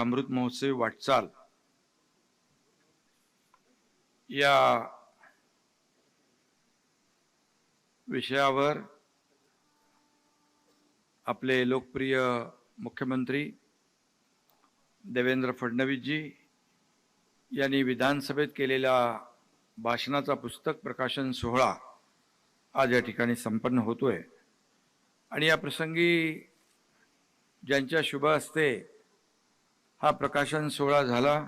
अमृत महोत्सवी वाटचाल या विषयावर आपले लोकप्रिय मुख्यमंत्री देवेंद्र फडणवीस जी यांनी विधानसभेत केलेल्या भाषणाचा पुस्तक प्रकाशन सोहळा आज या ठिकाणी संपन्न होतोय आणि या प्रसंगी ज्यांच्या शुभ हस्ते हा प्रकाशन सोहळा झाला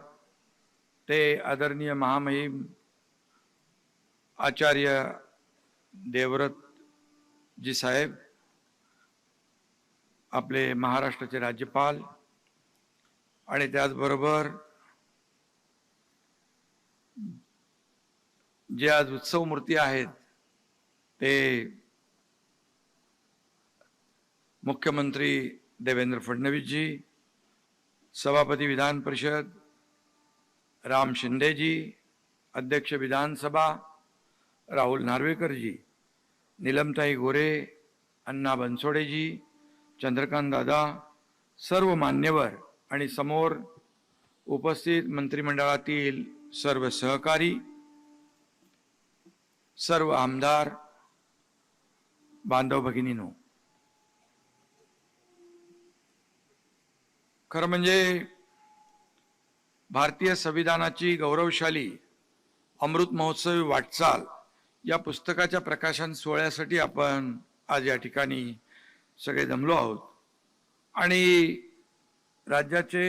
ते आदरणीय महामहिम आचार्य देवव्रत जी साहेब, आपले महाराष्ट्राचे राज्यपाल आणि त्याचबरोबर जे आज उत्सव मूर्ती आहेत ते मुख्यमंत्री देवेंद्र फडणवीस जी, सभापती विधान परिषद राम शिंदे जी, अध्यक्ष विधानसभा राहुल नार्वेकर जी, नीलमताई गोरे, अण्णा बनसोडे जी, चंद्रकांत दादा, सर्व मान्यवर आणि समोर उपस्थित मंत्रिमंडळातील सर्व सहकारी, सर्व आमदार बांधव भगिनींनो, खरं म्हणजे भारतीय संविधानाची गौरवशाली अमृत महोत्सवी वाटचाल या पुस्तकाच्या प्रकाशन सोहळ्यासाठी आपण आज या ठिकाणी सगळे जमलो आहोत आणि राज्याचे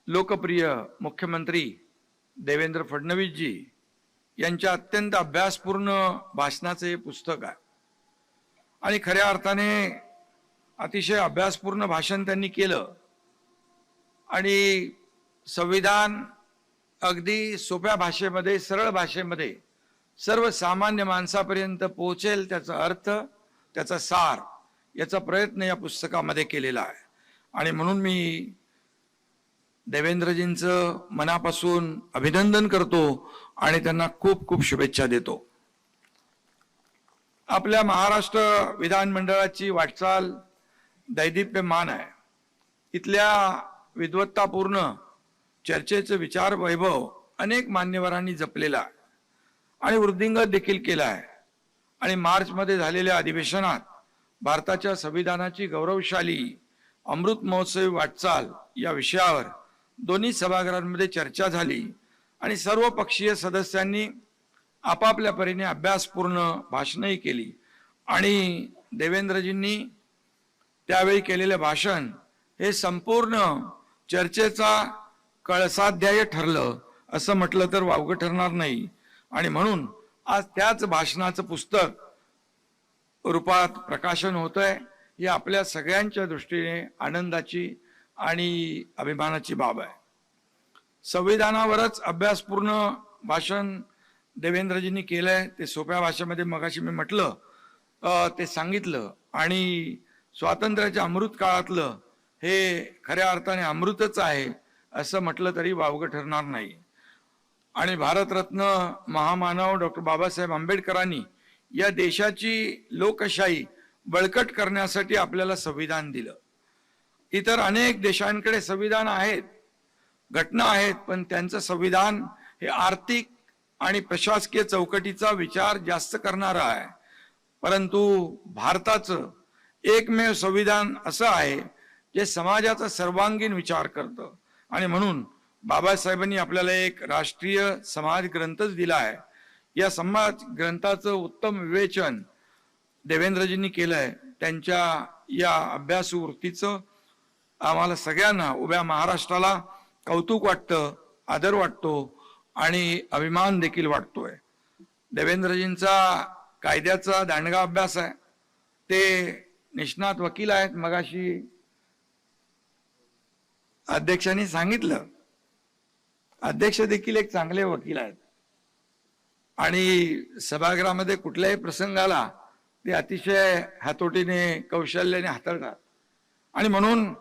लोकप्रिय मुख्यमंत्री देवेंद्र फडणवीस जी यांच्या अत्यंत अभ्यासपूर्ण भाषणाचे हे पुस्तक आहे आणि खऱ्या अर्थाने अतिशय अभ्यासपूर्ण भाषण त्यांनी केलं आणि संविधान अगदी सोप्या भाषेमध्ये, सरळ भाषेमध्ये सर्वसामान्य माणसापर्यंत पोहोचेल त्याचा अर्थ, त्याचा सार याचा प्रयत्न या पुस्तकामध्ये केलेला आहे आणि म्हणून मी देवेंद्रजींचं मनापासून अभिनंदन करतो आणि त्यांना खूप खूप शुभेच्छा देतो। आपल्या महाराष्ट्र विधानमंडळाची वाटचाल दैदिप्यमान आहे। इथल्या विद्वत्तापूर्ण चर्चेचं विचार वैभव अनेक मान्यवरांनी जपलेला आहे आणि वृद्धिंगत देखील केला आहे आणि मार्चमध्ये झालेल्या अधिवेशनात भारताच्या संविधानाची गौरवशाली अमृत महोत्सवी वाटचाल या विषयावर दोन्ही सभागृहांमध्ये चर्चा झाली आणि सर्व पक्षीय सदस्यांनी आपापल्या परीने अभ्यासपूर्ण भाषणही केली आणि देवेंद्रजींनी त्यावेळी केलेले भाषण हे संपूर्ण चर्चेचा कळसाध्याय ठरलं असं म्हटलं तर वावगं ठरणार नाही आणि म्हणून आज त्याच भाषणाचं पुस्तक रूपात प्रकाशन होतंय ही आपल्या सगळ्यांच्या दृष्टीने आनंदाची आणि अभिमानाची बाब आहे। संविधानावरच अभ्यासपूर्ण भाषण देवेंद्रजींनी केलंय, ते सोप्या भाषेमध्ये मगाशी मी म्हटलं ते सांगितलं आणि स्वातंत्र्याच्या अमृत काळातलं हे खऱ्या अर्थाने अमृतच आहे असं म्हटलं तरी वावगं ठरणार नाही आणि भारतरत्न महामानव डॉक्टर बाबासाहेब आंबेडकरांनी या देशाची लोकशाही बळकट करण्यासाठी आपल्याला संविधान दिलं। इतर अनेक देशांकडे संविधान आहेत, घटना आहेत, पण त्यांचं संविधान हे आर्थिक आणि प्रशासकीय चौकटीचा विचार जास्त करणारा आहे, परंतु भारताचं एकमेव संविधान असं आहे जे समाजाचा सर्वांगीण विचार करतं आणि म्हणून बाबासाहेबांनी आपल्याला एक राष्ट्रीय समाज ग्रंथच दिला आहे। या समाज ग्रंथाचं उत्तम विवेचन देवेंद्रजींनी केलंय। त्यांच्या या अभ्यासू वृत्तीचं आम्हाला सगळ्यांना, उभ्या महाराष्ट्राला कौतुक वाटतं, आदर वाटतो आणि अभिमान देखील वाटतोय। देवेंद्रजींचा कायद्याचा दांडगा अभ्यास आहे, ते निष्णात वकील आहेत, मगाशी अध्यक्षांनी सांगितलं, अध्यक्ष देखील एक चांगले वकील आहेत आणि सभागृहामध्ये कुठल्याही प्रसंगाला ते अतिशय हातोटीने, कौशल्याने हाताळतात आणि म्हणून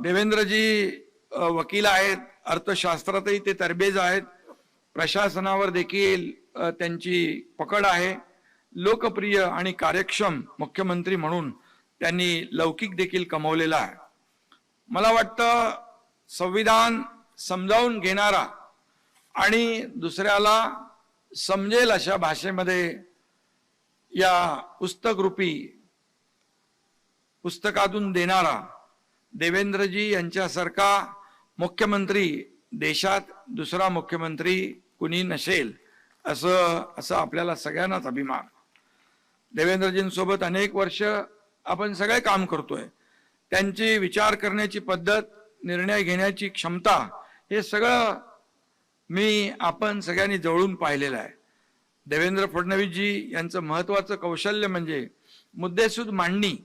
देवेंद्रजी वकील आहेत, अर्थशास्त्रातही ते तरबेज आहेत, प्रशासनावर देखील त्यांची पकड आहे, लोकप्रिय आणि कार्यक्षम मुख्यमंत्री म्हणून त्यांनी लौकिक देखील कमवलेला आहे। मला वाटतं संविधान समजावून घेणारा आणि दुसऱ्याला समजेल अशा भाषेमध्ये या पुस्तकातून देणारा देवेंद्रजी यांच्यासारखा मुख्यमंत्री देशात दुसरा मुख्यमंत्री कुणी नसेल असं आपल्याला सगळ्यांनाच अभिमान. देवेंद्रजींसोबत अनेक वर्ष आपण सगळे काम करतोय. त्यांची विचार करण्याची पद्धत, निर्णय घेण्याची क्षमता, हे सगळं आपण सगळ्यांनी जवळून पाहिलेलं आहे. देवेंद्र फडणवीसजी यांचं महत्वाचं कौशल्य म्हणजे मुद्देसूद मांडणी.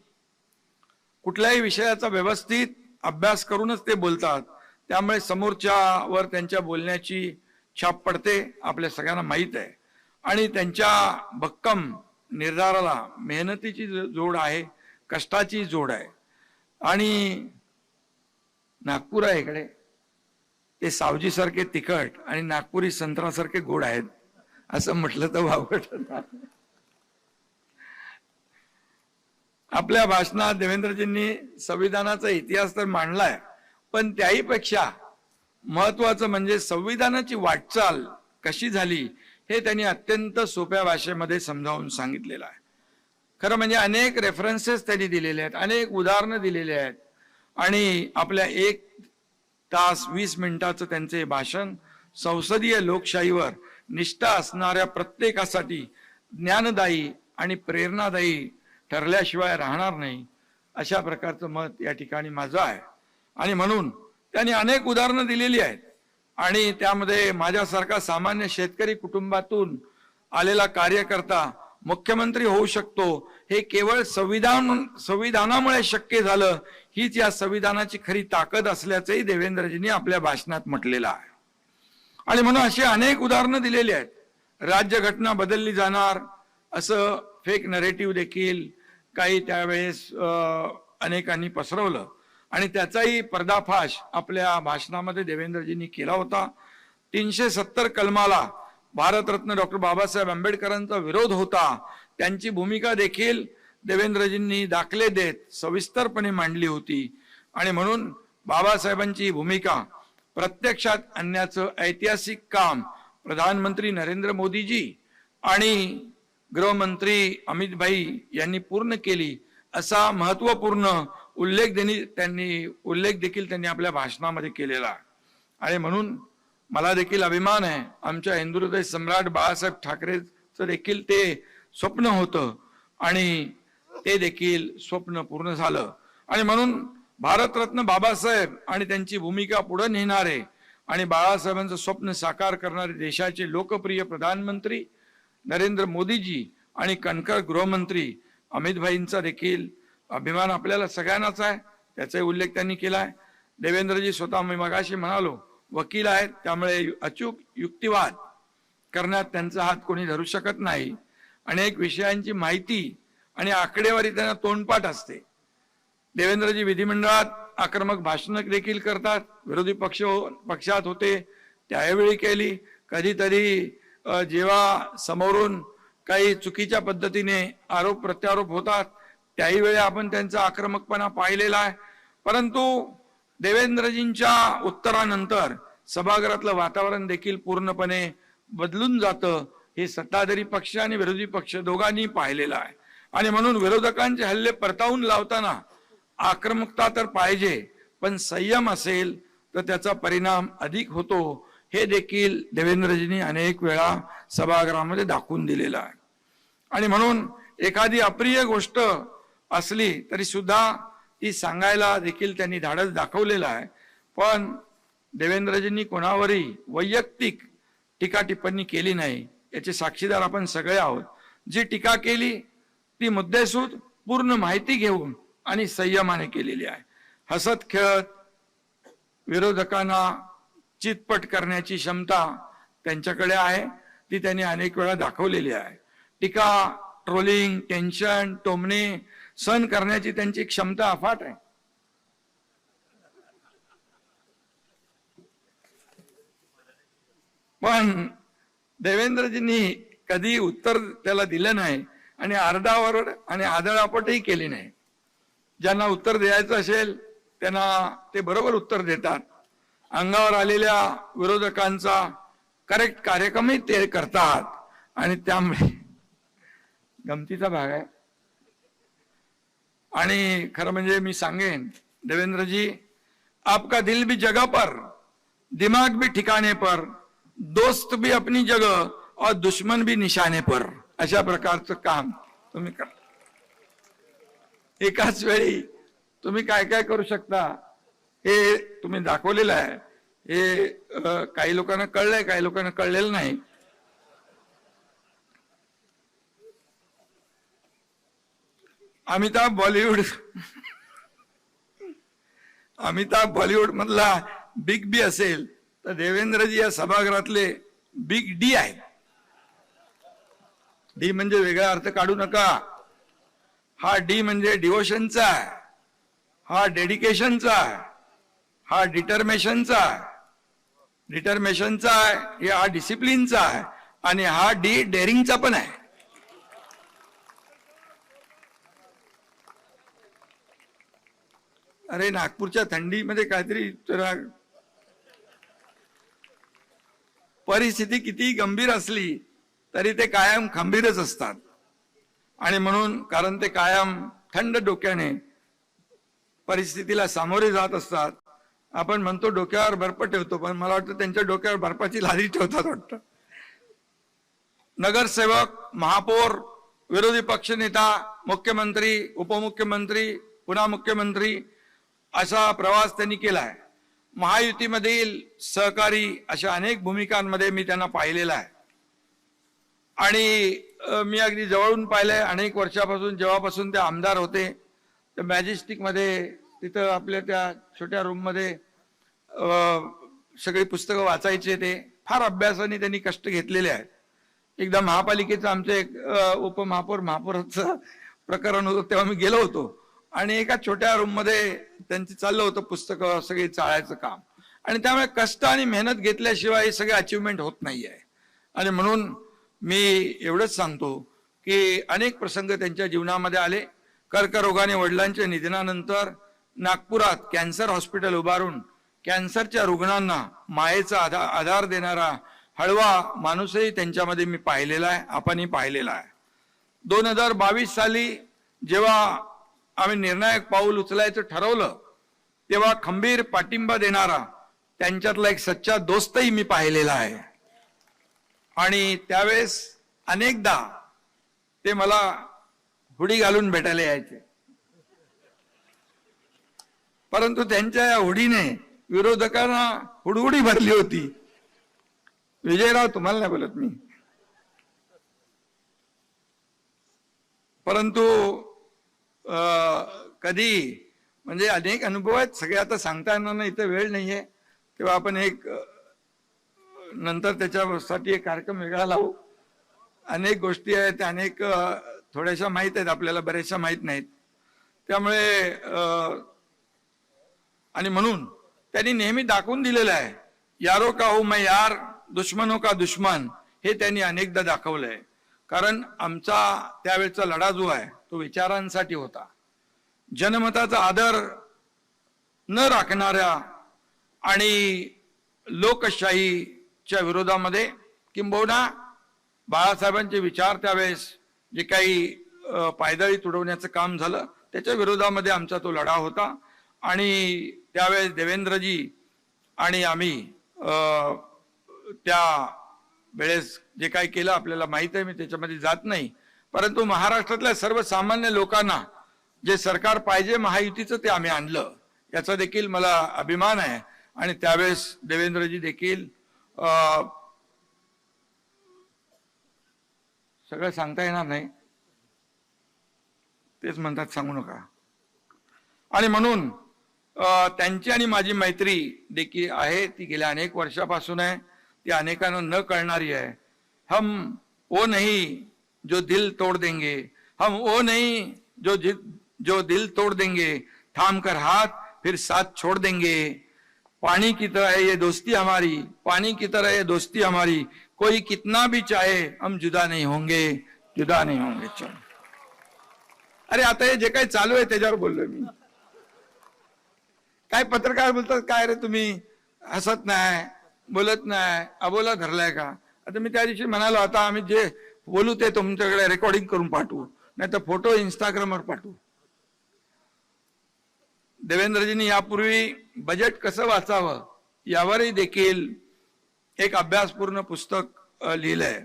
कुठल्याही विषयाचा व्यवस्थित अभ्यास करूनच ते बोलतात, त्यामुळे समोरच्यावर त्यांच्या बोलण्याची छाप पडते, आपल्या सगळ्यांना माहीत आहे. आणि त्यांच्या भक्कम निर्धाराला मेहनतीची जोड आहे, कष्टाची जोड आहे. आणि नागपूर आहे इकडे, ते सावजीसारखे तिखट आणि नागपुरी संत्रासारखे गोड आहेत असं म्हटलं तर वावगट. आपल्या भाषणात देवेंद्रजींनी संविधानाचा इतिहास तर मांडलाय, पण त्याहीपेक्षा महत्वाचं म्हणजे संविधानाची वाटचाल कशी झाली हे त्यांनी अत्यंत सोप्या भाषेमध्ये समजावून सांगितलेलं आहे. खरं म्हणजे अनेक रेफरन्सेस त्यांनी दिलेले आहेत, अनेक उदाहरणं दिलेली आहेत. आणि आपल्या 1 तास 20 मिनिटाचं त्यांचे भाषण संसदीय लोकशाहीवर निष्ठा असणाऱ्या प्रत्येकासाठी ज्ञानदायी आणि प्रेरणादायी ठरल्याशिवाय राहणार नाही, अशा प्रकारचं मत या ठिकाणी माझं आहे. आणि म्हणून त्यांनी अनेक उदाहरणं दिलेली आहेत. आणि त्यामध्ये माझ्यासारखा सामान्य शेतकरी कुटुंबातून आलेला कार्यकर्ता मुख्यमंत्री होऊ शकतो, हे केवळ संविधानामुळे शक्य झालं, हीच या संविधानाची खरी ताकद असल्याचंही देवेंद्रजींनी आपल्या भाषणात म्हटलेलं आहे. आणि म्हणून अशी अनेक उदाहरणं दिलेली आहेत. राज्यघटना बदलली जाणार असं फेक नरेटिव्ह देखील काही त्यावेळेस अनेकांनी पसरवलं आणि त्याचाही पर्दाफाश आपल्या भाषणामध्ये देवेंद्रजींनी केला होता. 370 कलमाला भारतरत्न डॉक्टर बाबासाहेब आंबेडकरांचा विरोध होता, त्यांची भूमिका देखील देवेंद्रजींनी दाखले देत सविस्तरपणे मांडली होती. आणि म्हणून बाबासाहेबांची भूमिका प्रत्यक्षात आणण्याचं ऐतिहासिक काम प्रधानमंत्री नरेंद्र मोदीजी आणि गृहमंत्री अमित भाई यांनी पूर्ण केली, असा महत्वपूर्ण उल्लेख देखील त्यांनी आपल्या भाषणामध्ये केलेला आहे. आणि म्हणून मला देखील अभिमान आहे, आमच्या हिंदुहृदय सम्राट बाळासाहेब ठाकरेचं देखील ते स्वप्न होतं आणि ते देखील स्वप्न पूर्ण झालं. आणि म्हणून भारतरत्न बाबासाहेब आणि त्यांची भूमिका पुढे नेणारे आणि बाळासाहेबांचं स्वप्न साकार करणारे देशाचे लोकप्रिय प्रधानमंत्री नरेंद्र मोदीजी आणि कणखर गृहमंत्री अमित भाईंचा देखील अभिमान आपल्याला सगळ्यांनाच आहे, त्याचाही उल्लेख त्यांनी केलाय. देवेंद्रजी स्वतः मी मगाशी म्हणालो वकील आहेत, त्यामुळे अचूक युक्तिवाद करण्यात त्यांचा हात कोणी धरू शकत नाही. अनेक विषयांची माहिती आणि आकडेवारी त्यांना तोंडपाठ असते. देवेंद्रजी विधिमंडळात आक्रमक भाषण देखील करतात. विरोधी पक्षात होते त्यावेळी केली. कधीतरी जेव्हा समोरून काही चुकीच्या पद्धतीने आरोप प्रत्यारोप होतात त्याही वेळी आपण त्यांचा आक्रमकपणा पाहिलेला आहे. परंतु देवेंद्रजींच्या उत्तरानंतर सभागृहातलं वातावरण देखील पूर्णपणे बदलून जातं, हे सत्ताधारी पक्ष आणि विरोधी पक्ष दोघांनी पाहिलेलं आहे. आणि म्हणून विरोधकांचे हल्ले परतावून लावताना आक्रमकता तर पाहिजे, पण संयम असेल तर त्याचा परिणाम अधिक होतो, हे देखील देवेंद्रजींनी अनेक वेळा सभागृहामध्ये दाखवून दिलेलं आहे. आणि म्हणून एखादी अप्रिय गोष्ट असली तरी सुद्धा ती सांगायला देखील त्यांनी धाडस दाखवलेलं आहे. पण देवेंद्रजींनी कोणावरही वैयक्तिक टीका टिप्पणी केली नाही, याचे साक्षीदार आपण सगळे आहोत. जी टीका केली ती मुद्देसूद पूर्ण माहिती घेऊन आणि संयमाने केलेली आहे. हसत खेळत विरोधकांना चितपट करण्याची क्षमता त्यांच्याकडे आहे, ती त्यांनी अनेक वेळा दाखवलेली आहे. टीका, ट्रोलिंग, टेन्शन, टोमणे सहन करण्याची त्यांची क्षमता अफाट आहे. पण देवेंद्रजींनी कधी उत्तर त्याला दिलं नाही आणि आरडाओरड आणि आदळआपटही केली नाही. ज्यांना उत्तर द्यायचं असेल त्यांना ते बरोबर उत्तर देतात. अंगावर आलेल्या विरोधकांचा करेक्ट कार्यक्रमही ते करतात आणि त्यामुळे गमतीचा भाग आहे. आणि खरं म्हणजे मी सांगेन देवेंद्र जी, आपका दिल भी जगह पर, दिमाग भी ठिकाने पर, दोस्त भी अपनी जगह और दुश्मन भी निशाने पर, अशा प्रकारचं काम तुम्ही करा. एकाच वेळी तुम्ही काय काय करू शकता हे तुम्ही दाखवलेलं आहे. हे काही लोकांना कळलंय, काही लोकांना कळलेलं नाही. अमिताभ बॉलिवूड मधला बिग बी असेल तर देवेंद्रजी या सभागृहातले बिग डी आहेत. डी म्हणजे वेगळा अर्थ काढू नका. हा डी म्हणजे डिवोशनचा आहे, हा डेडिकेशनचा आहे, हा डिटर्मिनेशनचा आहे, हा डिसिप्लिनचा आहे आणि हा डी डेअरिंगचा पण आहे. अरे नागपूरच्या थंडीमध्ये काहीतरी परिस्थिती किती गंभीर असली तरी ते कायम खंबीरच असतात. आणि म्हणून कारण ते कायम थंड डोक्याने परिस्थितीला सामोरे जात असतात. आपण म्हणतो डोक्यावर बर्फ ठेवतो, पण मला वाटतं त्यांच्या डोक्यावर बर्फाची लादी ठेवतात वाटतं. नगरसेवक, महापौर, विरोधी पक्षनेता, मुख्यमंत्री, उपमुख्यमंत्री, पुन्हा मुख्यमंत्री असा प्रवास त्यांनी केलाय. महायुतीमधील सहकारी अशा अनेक भूमिकांमध्ये मी त्यांना पाहिलेला आहे आणि मी अगदी जवळून पाहिलंय. अनेक वर्षापासून जेव्हापासून ते आमदार होते, तर मॅजेस्टिक मध्ये तिथं आपल्या त्या छोट्या रूम मध्ये सगळी पुस्तकं वाचायचे. ते फार अभ्यासाने त्यांनी कष्ट घेतलेले आहेत. एकदा महापालिकेचं आमचे एक महापौराचं प्रकरण होतं, तेव्हा मी गेलो होतो आणि एका छोट्या रूम मध्ये त्यांचं चाललं होतं पुस्तकं सगळी चाळायचं काम. आणि त्यामुळे कष्ट आणि मेहनत घेतल्याशिवाय हे सगळे अचिव्हमेंट होत नाहीये. आणि म्हणून मी एवढंच सांगतो की अनेक प्रसंग त्यांच्या जीवनामध्ये आले. कर्करोगाने वडिलांच्या निधनानंतर नागपुरात कॅन्सर हॉस्पिटल उभारून कॅन्सरच्या रुग्णांना मायेचा आधार देणारा हळवा माणूसही त्यांच्यामध्ये मी पाहिलेला आहे, आपणही पाहिलेला आहे. 2022 साली जेव्हा आम्ही निर्णायक पाऊल उचलायचं ठरवलं तेव्हा खंबीर पाठिंबा देणारा त्यांच्यातला एक सच्चा दोस्तही मी पाहिलेला आहे. आणि त्यावेळेस अनेकदा ते मला हुडी घालून भेटायला यायचे, परंतु त्यांच्या या हुडीने विरोधकांना हुडहुडी भरली होती. विजयराव, तुम्हाला नाही बोलत मी, परंतु कधी म्हणजे अनेक अनुभव आहेत, सगळे आता सांगता येणार नाही, इथं वेळ नाहीये. तेव्हा आपण एक नंतर त्याच्यासाठी एक कार्यक्रम वेगळा लावू. अनेक गोष्टी आहेत, अनेक थोड्याशा माहीत आहेत आपल्याला, बऱ्याचशा माहीत नाहीत. त्यामुळे आणि म्हणून त्यांनी नेहमी दाखवून दिलेलं आहे, यारो का हूं मैं यार, दुश्मनों का दुश्मन, हे त्यांनी अनेकदा दाखवलंय. कारण आमचा त्यावेळचा लढा जो आहे तो विचारांसाठी होता. जनमताचा आदर न राखणाऱ्या आणि लोकशाहीच्या विरोधामध्ये, किंबहुना बाळासाहेबांचे विचार त्यावेळेस जे काही पायदळी तुडवण्याचं काम झालं त्याच्या विरोधामध्ये आमचा तो लढा होता. आणि त्यावेळेस देवेंद्रजी आणि आम्ही त्या वेळेस जे काही केलं आपल्याला माहित आहे, मी त्याच्यामध्ये जात नाही. परंतु महाराष्ट्रातल्या सर्वसामान्य लोकांना जे सरकार पाहिजे महायुतीचं ते आम्ही आणलं, याचा देखील मला अभिमान आहे. आणि त्यावेळेस देवेंद्रजी देखील सगळं सांगता येणार नाही, तेच म्हणतात सांगू नका. आणि म्हणून त्यांची आणि माझी मैत्री देखील आहे, ती गेल्या अनेक वर्षापासून आहे, ती अनेकांना न कळणारी आहे. हम वो नहीं जो दिल तोड़ देंगे, हम वो नहीं जो दिल तोड़ देंगे, थाम कर हाथ फिर साथ छोड़ देंगे. पानी की तरह है ये दोस्ती हमारी, पानी की तरह ये दोस्ती हमारी, कोई कितना भी चाहे हम जुदा नहीं होंगे, जुदा नहीं होंगे. चलो, अरे आता हे जे काही चालू आहे त्याच्यावर बोललोय मी. काय पत्रकार बोलतात, काय रे तुम्ही हसत नाही, बोलत नाही, अबोला धरलाय का? आता मी त्या दिवशी म्हणालो, आता आम्ही जे बोलू ते तुमच्याकडे रेकॉर्डिंग करून पाठवू, नाही तर फोटो इंस्टाग्रामवर पाठवू. देवेंद्रजींनी यापूर्वी बजेट कसं वाचावं यावरही देखील एक अभ्यासपूर्ण पुस्तक लिहिलंय.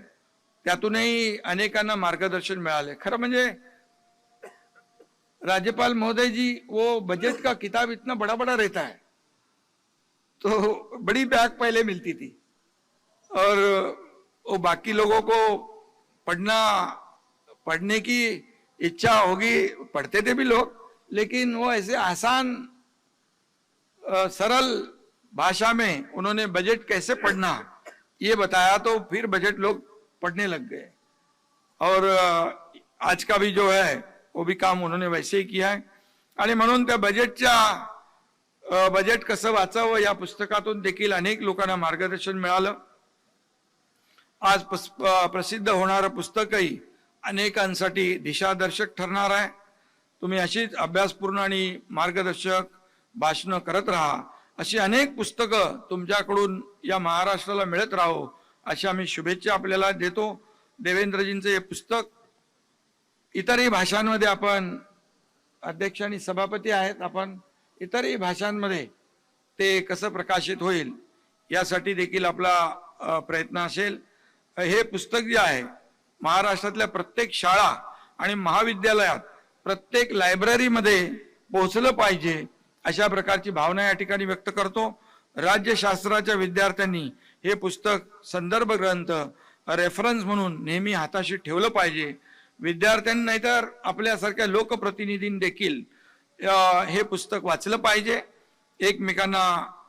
त्यातूनही अनेकांना मार्गदर्शन मिळाले. खरं म्हणजे राज्यपाल महोदय जी, वो बजट का किताब इतना बड़ा बड़ा रहता है, तो बड़ी बैग पहले मिलती थी और वो बाकी लोगों को पढ़ने की इच्छा होगी, पढ़ते थे भी लोग, लेकिन वो ऐसे आसान सरल भाषा में उन्होंने बजट कैसे पढ़ना ये बताया, तो फिर बजट लोग पढ़ने लग गए. और आज का भी जो है वो भी काम उन्होंने वैसे ही किया है. आणि म्हणून त्या बजेट कसं वाचावं या पुस्तकातून देखील अनेक लोकांना मार्गदर्शन मिळालं. आज प्रसिद्ध होणारं पुस्तकही अनेकांसाठी दिशादर्शक ठरणार आहे. तुम्ही अशीच अभ्यासपूर्ण आणि मार्गदर्शक भाषणं करत राहा. अशी अनेक पुस्तकं तुमच्याकडून या महाराष्ट्राला मिळत राहो अशा आम्ही शुभेच्छा आपल्याला देतो. देवेंद्रजींचं हे पुस्तक इतरही भाषांमध्ये, आपण अध्यक्ष आणि सभापती आहेत, आपण इतरही भाषांमध्ये ते कसं प्रकाशित होईल यासाठी देखील आपला प्रयत्न असेल. हे पुस्तक जे आहे महाराष्ट्रातल्या प्रत्येक शाळा आणि महाविद्यालयात, प्रत्येक लायब्ररीमध्ये पोहोचलं पाहिजे अशा प्रकारची भावना या ठिकाणी व्यक्त करतो. राज्यशास्त्राच्या विद्यार्थ्यांनी हे पुस्तक संदर्भ ग्रंथ, रेफरन्स म्हणून नेहमी हाताशी ठेवलं पाहिजे. विद्यार्थ्यांनी नाहीतर आपल्यासारख्या लोकप्रतिनिधींनी देखील हे पुस्तक वाचलं पाहिजे, एकमेकांना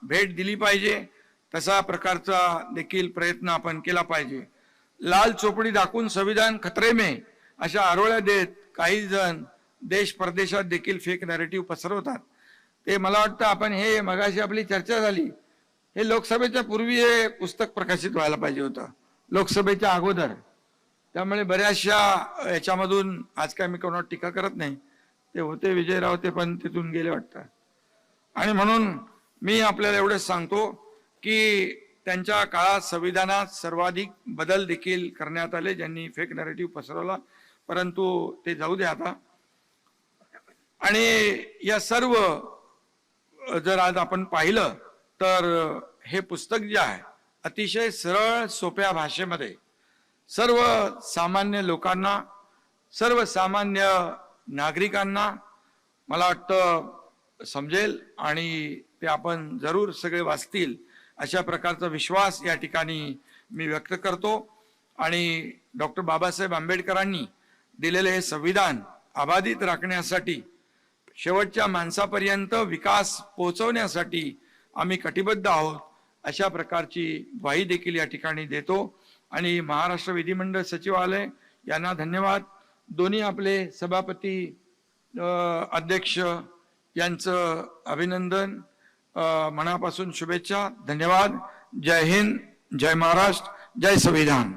भेट दिली पाहिजे. तसा प्रकारचा देखील प्रयत्न आपण केला पाहिजे. लाल चोपडी दाखवून संविधान खतरे में अशा आरोळ्या देत काही जण देश परदेशात देखील फेक नॅरेटिव्ह पसरवतात. ते मला वाटतं आपण हे मगाशी आपली चर्चा झाली, हे लोकसभेच्या पूर्वी हे पुस्तक प्रकाशित व्हायला पाहिजे होतं, लोकसभेच्या अगोदर. त्यामुळे बऱ्याचशा याच्यामधून, आज काय मी कोणावर टीका करत नाही, ते होते विजयराव, ते पण तिथून गेले वाटतं. आणि म्हणून मी आपल्याला एवढंच सांगतो की त्यांच्या काळात संविधानात सर्वाधिक बदल देखील करण्यात आले, ज्यांनी फेक नॅरेटिव्ह पसरवला, परंतु ते जाऊ दे आता. आणि या सर्व जर आज आपण पाहिलं तर हे पुस्तक जे आहे अतिशय सरळ सोप्या भाषेमध्ये सर्व सामान्य लोकांना, सर्वसामान्य नागरिकांना मला वाटतं समजेल आणि ते आपण जरूर सगळे वाचतील अशा प्रकारचा विश्वास या ठिकाणी मी व्यक्त करतो. आणि डॉक्टर बाबासाहेब आंबेडकरांनी दिलेले हे संविधान अबाधित राखण्यासाठी, शेवटच्या माणसापर्यंत विकास पोहोचवण्यासाठी आम्ही कटिबद्ध आहोत अशा प्रकारची ग्वाही देखील या ठिकाणी देतो. आणि महाराष्ट्र विधिमंडळ सचिवालय यांना धन्यवाद, दोन्ही आपले सभापती, अध्यक्ष यांचं अभिनंदन, मनापासून शुभेच्छा, धन्यवाद. जय हिंद, जय महाराष्ट्र, जय संविधान.